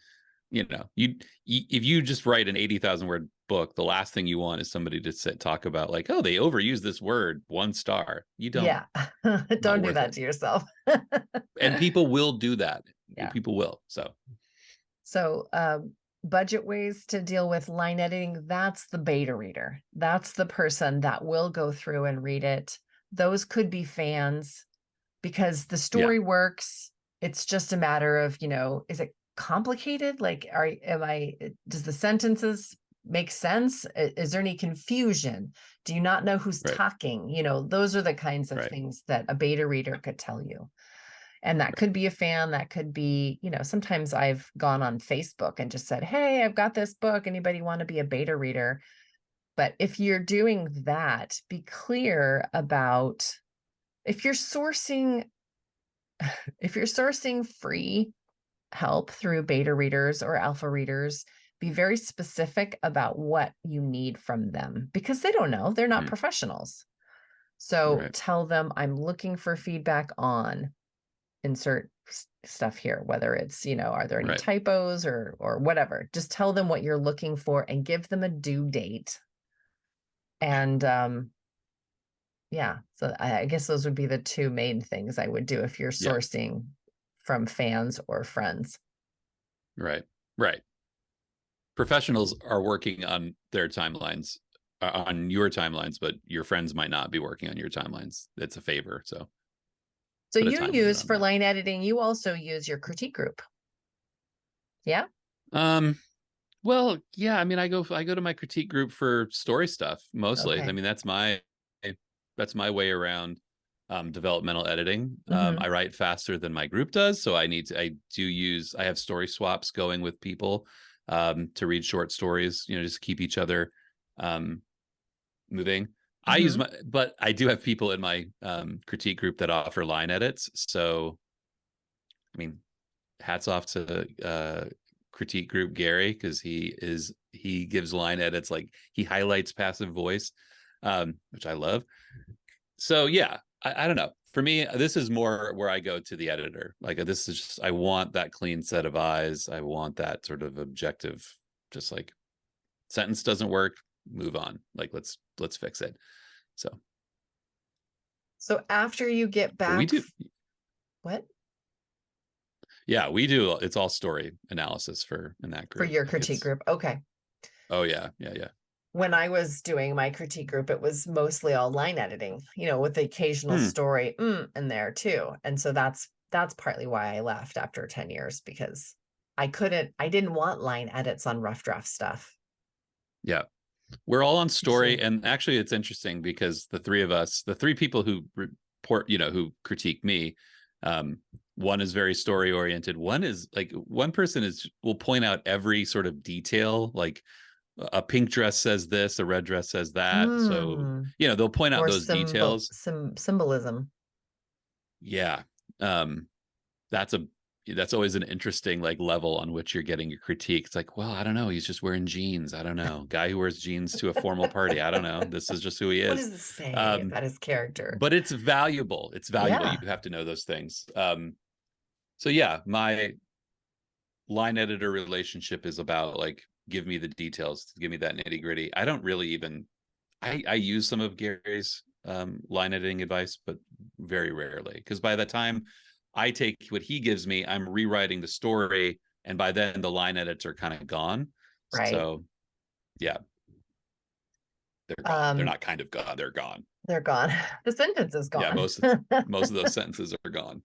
if you just write an 80,000 word book, the last thing you want is somebody to talk about like, oh, they overused this word 1 star. You don't. yeah, Not don't do worth that it. to yourself. And people will do that. Yeah. People will. So So, budget ways to deal with line editing, that's the beta reader. That's the person that will go through and read it. Those could be fans because the yeah, story works. It's just a matter of, is it complicated? Like, does the sentences make sense? Is there any confusion? Do you not know who's Right. talking? Those are the kinds of Right. things that a beta reader could tell you. And that could be a fan, that could be, sometimes I've gone on Facebook and just said, hey, I've got this book. Anybody want to be a beta reader? But if you're doing that, be clear about if you're sourcing free help through beta readers or alpha readers, be very specific about what you need from them because they don't know. They're not professionals. So Right. tell them, I'm looking for feedback on insert stuff here, whether it's, are there any Right. typos or whatever. Just tell them what you're looking for and give them a due date. And yeah, so I guess those would be the two main things I would do if you're Yeah. sourcing from fans or friends. Right. Right. Professionals are working on their timelines, on your timelines, but your friends might not be working on your timelines. It's a favor. So So put a you time limit use on for that. line editing, you also use your critique group. Yeah. Um, well, yeah, I mean, I go to my critique group for story stuff mostly. I Okay. mean, that's my way around developmental editing. Mm-hmm. I write faster than my group does, so I have story swaps going with people to read short stories, just keep each other moving. Mm-hmm. But I do have people in my critique group that offer line edits. So, I mean, hats off to critique group Gary because he gives line edits, like he highlights passive voice, which I love. So yeah, I don't know. For me, this is more where I go to the editor. Like this is just, I want that clean set of eyes. I want that sort of objective, just like sentence doesn't work, move on. Like let's fix it. So after you get But we back, do, what? yeah, we do. It's all story analysis in that For group. your Like critique group. Okay. oh yeah, yeah, yeah. When I was doing my critique group, it was mostly all line editing, with the occasional Hmm. story in there too. And so that's partly why I left after 10 years because I didn't want line edits on rough draft stuff. Yeah. We're all on Too story. soon. And actually, it's interesting because the three of us, the three people who report, who critique me, one is very story oriented. One person will point out every sort of detail, like a pink dress says this, a red dress says that. So, Mm, they'll point out more those details. symbolism. Yeah. Um, that's a that's always an interesting like level on which you're getting your critique. It's like, well, I don't know, he's just wearing jeans. I don't know, guy who wears jeans to a formal party. I don't know, this is just who he What is. does it say um about his character? but it's valuable. You Yeah. have to know those things. So yeah, my line editor relationship is about like, give me the details, give me that nitty gritty. I don't really even I use some of Gary's line editing advice, but very rarely, because by the time I take what he gives me, I'm rewriting the story, and by then the line edits are kind of gone. Right. So yeah, they're gone. They're Um, not kind of gone. They're gone. they're gone. The sentence is Yeah, gone. most of those sentences are gone.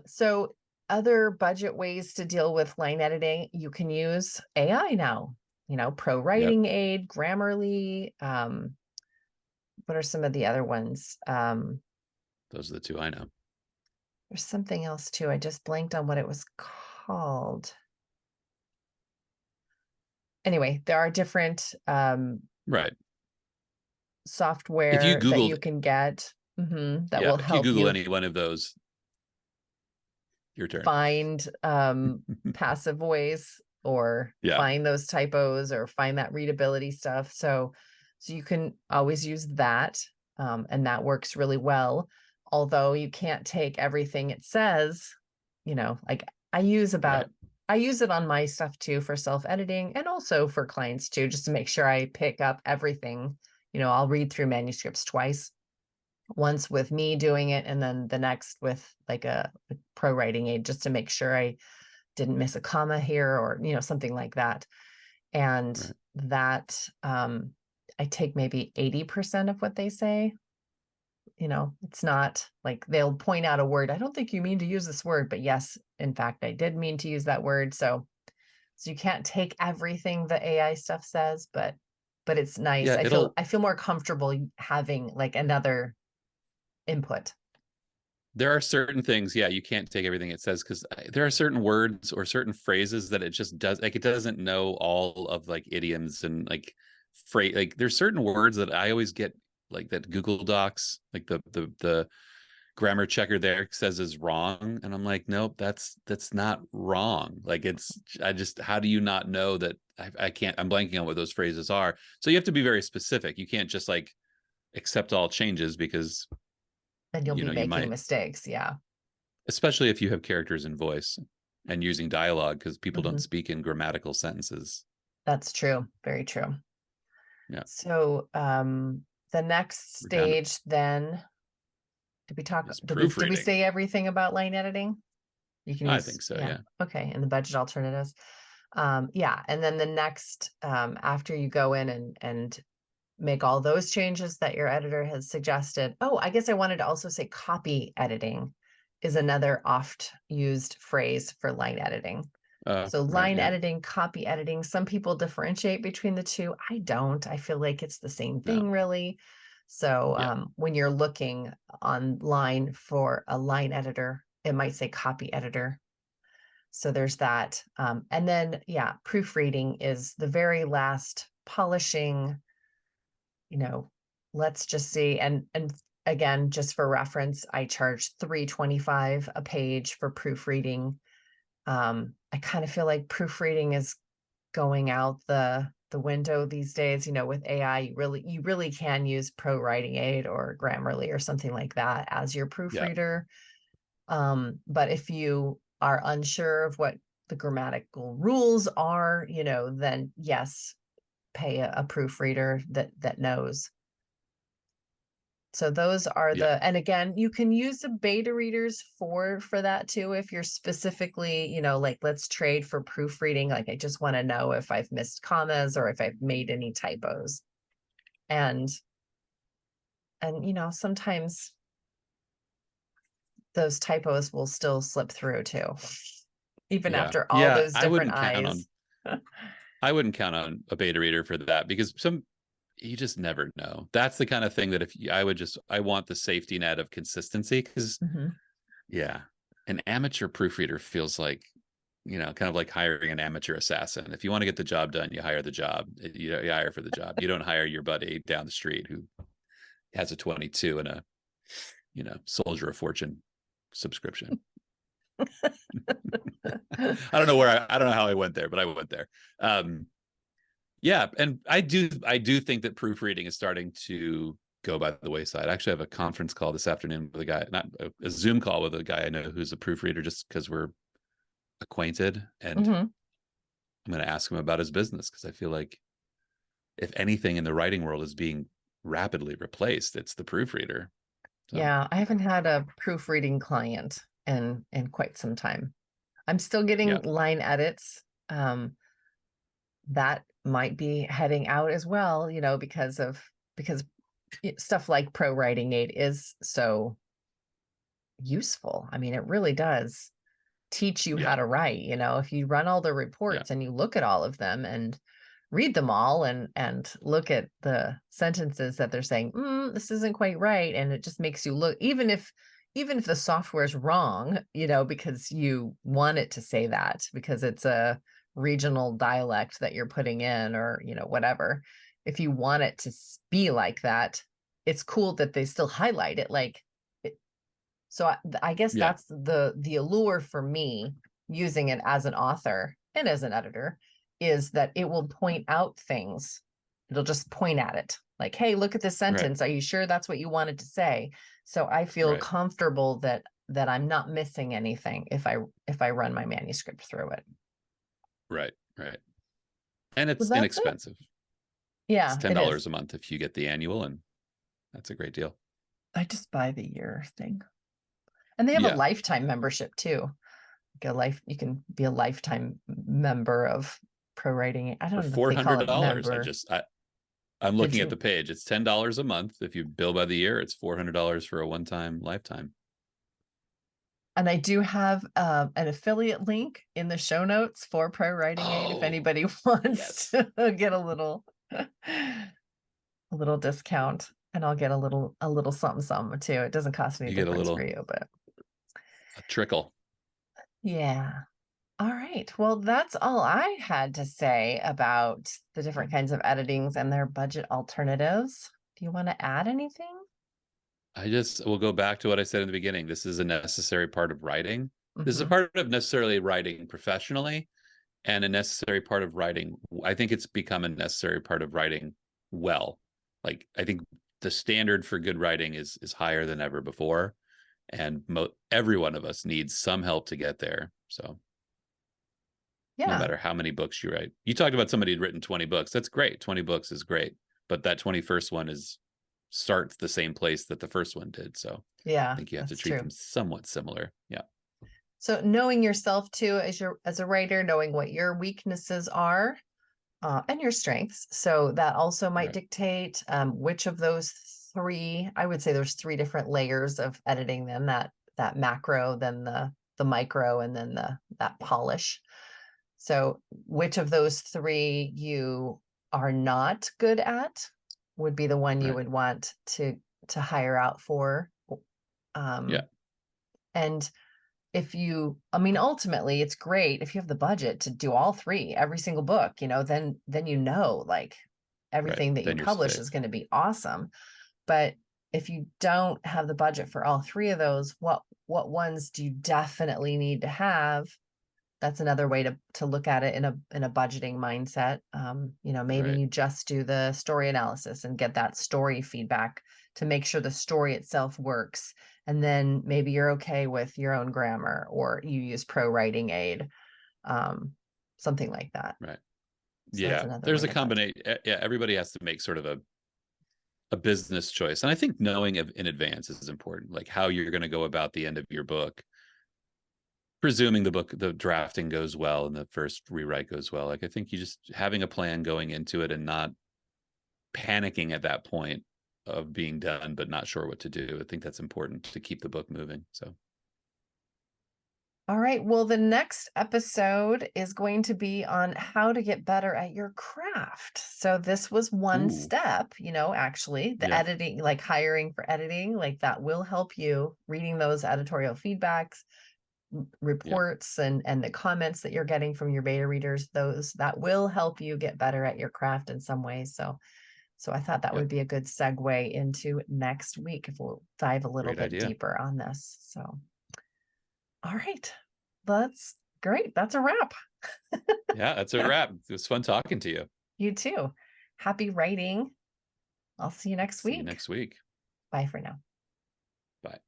So other budget ways to deal with line editing, you can use AI now, Yep, ProWritingAid, Grammarly. What are some of the other ones? those are the two I know. There's something else too. I just blanked on what it was called. Anyway, there are different Right. If you software that you Googled, can get that yeah, will if you help Google you any one of those, your turn. find passive voice or Yeah, find those typos or find that readability stuff. So you can always use that. And that works really well. Although you can't take everything it says, like I use right, it on my stuff too for self-editing and also for clients too, just to make sure I pick up everything. I'll read through manuscripts twice, once with me doing it and then the next with like a ProWritingAid, just to make sure I didn't miss a comma here or something like that. And right, that I take maybe 80% of what they say. It's not like they'll point out a word, I don't think you mean to use this word, but yes, in fact I did mean to use that word. So So you can't take everything the AI stuff says, but it's nice. Yeah, I feel more comfortable having like another input. there are certain things, yeah, you can't take everything it says, because there are certain words or certain phrases that it just does, like, it doesn't know all of like idioms and like phrase. Like there's certain words that I always get, like that Google Docs, like the grammar checker there says is wrong, and I'm like, nope, that's not wrong. Like it's, I just, how do you not know that? I can't, I'm blanking on what those phrases are. So you have to be very specific. You can't just like accept all changes, because And you'll be you making might, mistakes. Yeah. especially if you have characters in voice and using dialogue, because people don't Hmm. speak in grammatical sentences. That's true. Very true. Yeah. So the next We're down to stage then, did we talk, is did we proofreading. say everything about line editing? You can I use, think so, yeah. yeah. Okay. And the budget alternatives. Yeah. And then the next, after you go in and make all those changes that your editor has suggested. Oh, I guess I wanted to also say copy editing is another oft used phrase for line editing. So Right, line yeah. editing, copy editing, some people differentiate between the two. I don't. I feel like it's the same No. thing, really. So Yeah. when you're looking online for a line editor, it might say copy editor. So there's that. And then, yeah, proofreading is the very last polishing, let's just see. And again, just for reference, I charge $3.25 a page for proofreading. I kind of feel like proofreading is going out the window these days. With AI, you really can use ProWritingAid or Grammarly or something like that as your Yeah. proofreader. But if you are unsure of what the grammatical rules are, then yes, pay a proofreader that knows. So those are Yeah. and again, you can use the beta readers for that too, if you're specifically, like let's trade for proofreading. Like I just want to know if I've missed commas or if I've made any typos. And sometimes those typos will still slip through too, even Yeah. after all Yeah. those different eyes. I wouldn't count on a beta reader for that, because you just never know. That's the kind of thing that I want the safety net of consistency, because Mhm. yeah, an amateur proofreader feels like, kind of like hiring an amateur assassin. If you want to get the job done, you hire the job. You hire for the job. You don't hire your buddy down the street who has a 22 and a, Soldier of Fortune subscription. I don't know how I went there, but I went there. Yeah, and I do think that proofreading is starting to go by the wayside. I actually have a conference call this afternoon with a guy, not a Zoom call with a guy I know who's a proofreader, just because we're acquainted, and Mhm. I'm going to ask him about his business, because I feel like if anything in the writing world is being rapidly replaced, it's the proofreader. So Yeah, I haven't had a proofreading client in quite some time. I'm still yeah, getting line edits. That might be heading out as well, because stuff like ProWritingAid is so useful. I mean, it really does teach you how yeah, to write. If you run all the yeah, reports and you look at all of them and read them all and look at the sentences that they're saying, this isn't quite right, and it just makes you look, even if the software is wrong, because you want it to say that because it's a regional dialect that you're putting in, or whatever. If you want it to be like that, it's cool that they still highlight it. So I guess yeah, that's the allure for me using it as an author and as an editor, is that it will point out things. It'll just point at it like, hey, look at this right, sentence. Are you sure that's what you wanted to say? So I feel right, comfortable that I'm not missing anything if I run my manuscript through it. right, right. And So it's that's it. inexpensive. It's Yeah, ten it is. dollars a month if you get the annual, and that's a great deal. I just buy the year thing. And they have a Yeah, lifetime membership too. You can be a lifetime member of ProWriting. I for don't know if four they call hundred it dollars. member. I'm Did looking at the you? page. It's $10 a month. If you bill by the year, it's $400 for a one-time lifetime. And I do have an affiliate link in the show notes for ProWritingAid if Oh, anybody wants yes. to get a little discount, and I'll get a little something too. It doesn't cost any You get difference for you, but a trickle. yeah. All right. Well, that's all I had to say about the different kinds of editings and their budget alternatives. Do you want to add anything? We'll go back to what I said in the beginning. This is a necessary part of writing. This is a Hmm. part of necessarily writing professionally and a necessary part of writing. I think it's become a necessary part of writing well. Like, I think the standard for good writing is higher than ever before. And every one of us needs some help to get there. So no Yeah. matter how many books you write, you talked about somebody who'd written 20 books. That's great. 20 books is great. But that 21st one starts the same place that the first one did. So I Yeah, think you have to that's treat true. them somewhat similar. Yeah. So knowing yourself too as a writer, knowing what your weaknesses are and your strengths. So that also might Right. dictate which of those three. I would say there's three different layers of editing. Then that macro, then the micro, and then that polish. So which of those three you are not good at would be the one you Right. would want to hire out for. Yeah. Um, and if you, I mean, ultimately it's great if you have the budget to do all three, every single book, then like Right. everything that you Then you're publish is safe. going to be awesome. But if you don't have the budget for all three of those, what ones do you definitely need to have? That's another way to look at it in a budgeting mindset. Maybe Right. you just do the story analysis and get that story feedback to make sure the story itself works. And then maybe you're okay with your own grammar, or you use ProWritingAid, um, something like that. Right. So that's Yeah. another There's way a to budget. combination. Yeah. Everybody has to make sort of a business choice. And I think knowing in advance is important, like how you're going to go about the end of your book, presuming the drafting goes well and the first rewrite goes well. Like, I think you just having a plan going into it and not panicking at that point of being done but not sure what to do. I think that's important to keep the book moving. So All right. Well, the next episode is going to be on how to get better at your craft. So this was one ooh, step, actually, the yeah, editing, like hiring for editing, like that will help you reading those editorial feedbacks, yeah, reports, and the comments that you're getting from your beta readers, those that will help you get better at your craft in some ways. So I thought that yeah. would be a good segue into next week if we'll dive a little Great bit idea. deeper on this. So all right. That's great. That's a wrap. Yeah, that's a wrap. It was fun talking to you. You too. Happy writing. I'll see you next See you week. next week. Bye for now. Bye.